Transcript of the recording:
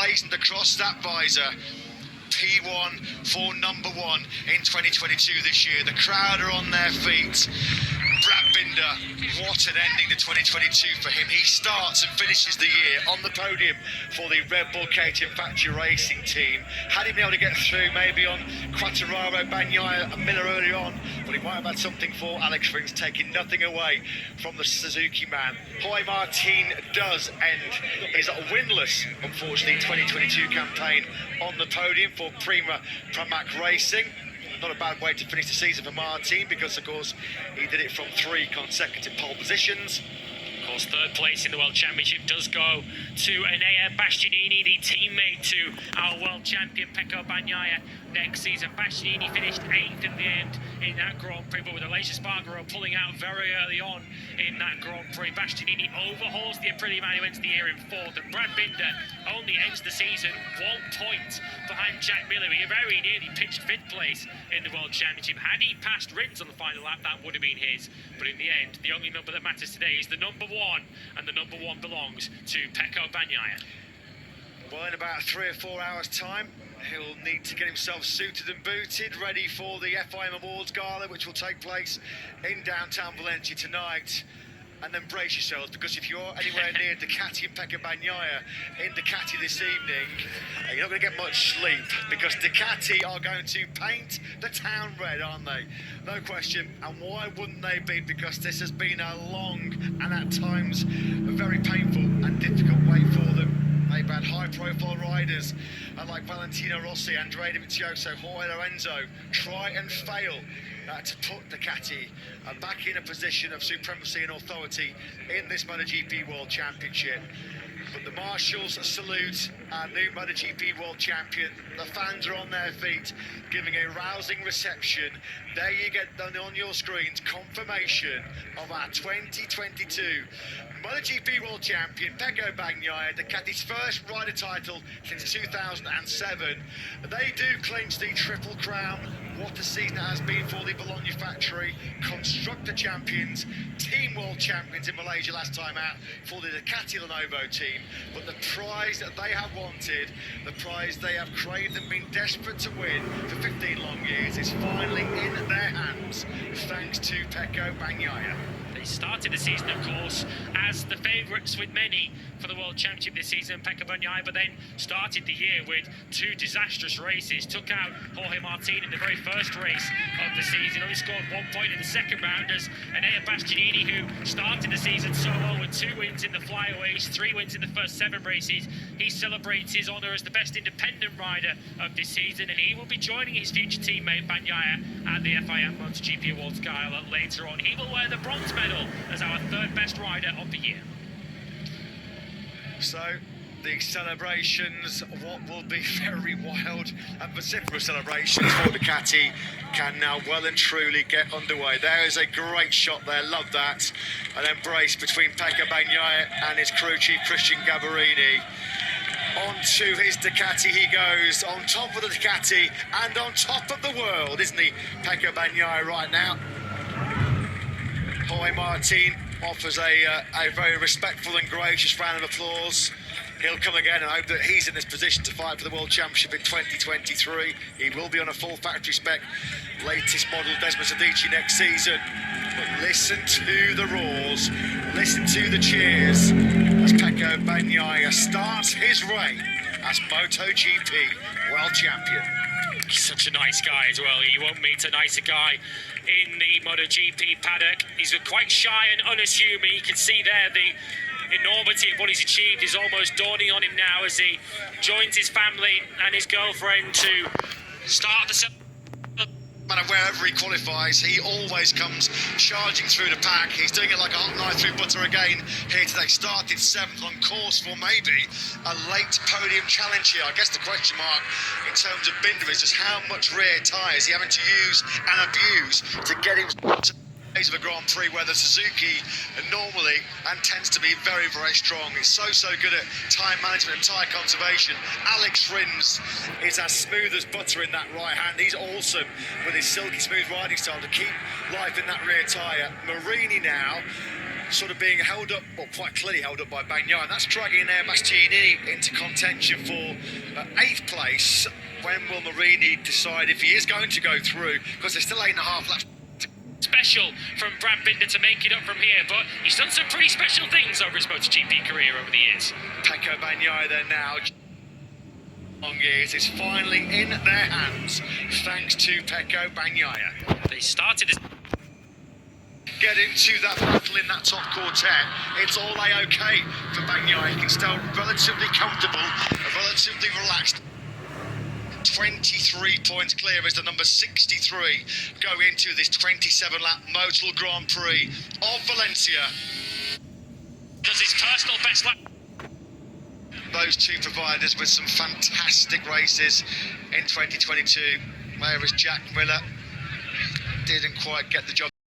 emblazoned across that visor. P1 for number 1 in 2022 this year. The crowd are on their feet. Brad Binder, what an ending to 2022 for him. He starts and finishes the year on the podium for the Red Bull KTM Factory Racing team. Had he been able to get through maybe on Quartararo, Bagnaia and Miller early on, but he might have had something for Alex Rins, taking nothing away from the Suzuki man. Jorge Martin does end his winless, unfortunately, 2022 campaign on the podium for Pramac Racing. Not a bad way to finish the season for Martin, because of course he did it from 3 consecutive pole positions. Of course, third place in the World Championship does go to Enea Bastianini, the teammate to our world champion Pecco Bagnaia next season. Bastianini finished 8th in the end in that Grand Prix, but with Aleix Espargaro pulling out very early on in that Grand Prix, Bastianini overhauls the Aprilia man who ends the year in 4th, and Brad Binder only ends the season 1 point behind Jack Miller. He very nearly pitched 5th place in the World Championship. Had he passed Rins on the final lap, that would have been his, but in the end, the only number that matters today is the number 1, and the number 1 belongs to Pecco Bagnaia. Well, in about 3 or 4 hours' time, he'll need to get himself suited and booted, ready for the FIM Awards Gala, which will take place in downtown Valencia tonight. And then brace yourselves, because if you're anywhere near Ducati and Pecco Bagnaia in Ducati this evening, you're not going to get much sleep, because Ducati are going to paint the town red, aren't they? No question. And why wouldn't they be? Because this has been a long and at times a very painful and difficult wait for them. They've had high-profile riders like Valentino Rossi, Andrea Dovizioso, Jorge Lorenzo try and fail to put Ducati back in a position of supremacy and authority in this MotoGP World Championship. But the marshals salute our new MotoGP World Champion. The fans are on their feet, giving a rousing reception. There you get on your screens confirmation of our 2022 MotoGP World Champion, Pecco Bagnaia, Ducati's first rider title since 2007. They do clinch the Triple Crown. What a season it has been for the Bologna factory. Constructor champions, team world champions in Malaysia last time out for the Ducati Lenovo team. But the prize that they have wanted, the prize they have craved and been desperate to win for 15 long years, is finally in their hands, thanks to Pecco Bagnaia. They started the season, of course, as the favourites with many for the World Championship this season, Pecco Bagnaia, but then started the year with 2 disastrous races. Took out Jorge Martin in the very first race of the season, only scored 1 point in the second round, as Enea Bastianini, who started the season solo with 2 wins in the flyaways, 3 wins in the first 7 races. He celebrates his honour as the best independent rider of this season, and he will be joining his future teammate Bagnaia at the FIM MotoGP Awards Gala later on. He will wear the bronze medal as our 3rd best rider of the year. So the celebrations, what will be very wild and vociferous celebrations for Ducati, can now well and truly get underway. There is a great shot there, love that. An embrace between Pecco Bagnaia and his crew chief Christian Gabarini. Onto his Ducati he goes, on top of the Ducati and on top of the world, isn't he, Pecco Bagnaia right now? Jorge Martin offers a very respectful and gracious round of applause. He'll come again and hope that he's in this position to fight for the World Championship in 2023. He will be on a full factory spec latest model Desmond Sadici next season. But listen to the roars, listen to the cheers as Pecco Bagnaia starts his reign as MotoGP World Champion. He's such a nice guy as well. You won't meet a nicer guy in the MotoGP paddock. He's quite shy and unassuming. You can see there the enormity of what he's achieved is almost dawning on him now as he joins his family and his girlfriend to start the... No matter wherever he qualifies, he always comes charging through the pack. He's doing it like a hot knife through butter again here today. Started 7th, on course for maybe a late podium challenge here. I guess the question mark in terms of Binder is just how much rear tyre is he having to use and abuse to get him to of a Grand Prix where the Suzuki normally and tends to be very, very strong. It's so good at time management and tyre conservation. Alex Rins is as smooth as butter in that right hand. He's awesome with his silky smooth riding style to keep life in that rear tyre. Marini now sort of being held up, well, quite clearly held up by Bagnaia, and that's dragging now Bastianini into contention for 8th place. When will Marini decide if he is going to go through? Because there's still 8.5 laps. Special from Brad Binder to make it up from here, but he's done some pretty special things over his MotoGP career over the years. Pecco Bagnaia there now. Long years is finally in their hands, thanks to Pecco Bagnaia. They started as Get into that battle in that top quartet. It's all A-OK for Bagnaia. He can still relatively comfortable, relatively relaxed. 23 points clear as the number 63 go into this 27-lap Motul Grand Prix of Valencia. does his personal best lap. Those two providers with some fantastic races in 2022, whereas Jack Miller didn't quite get the job.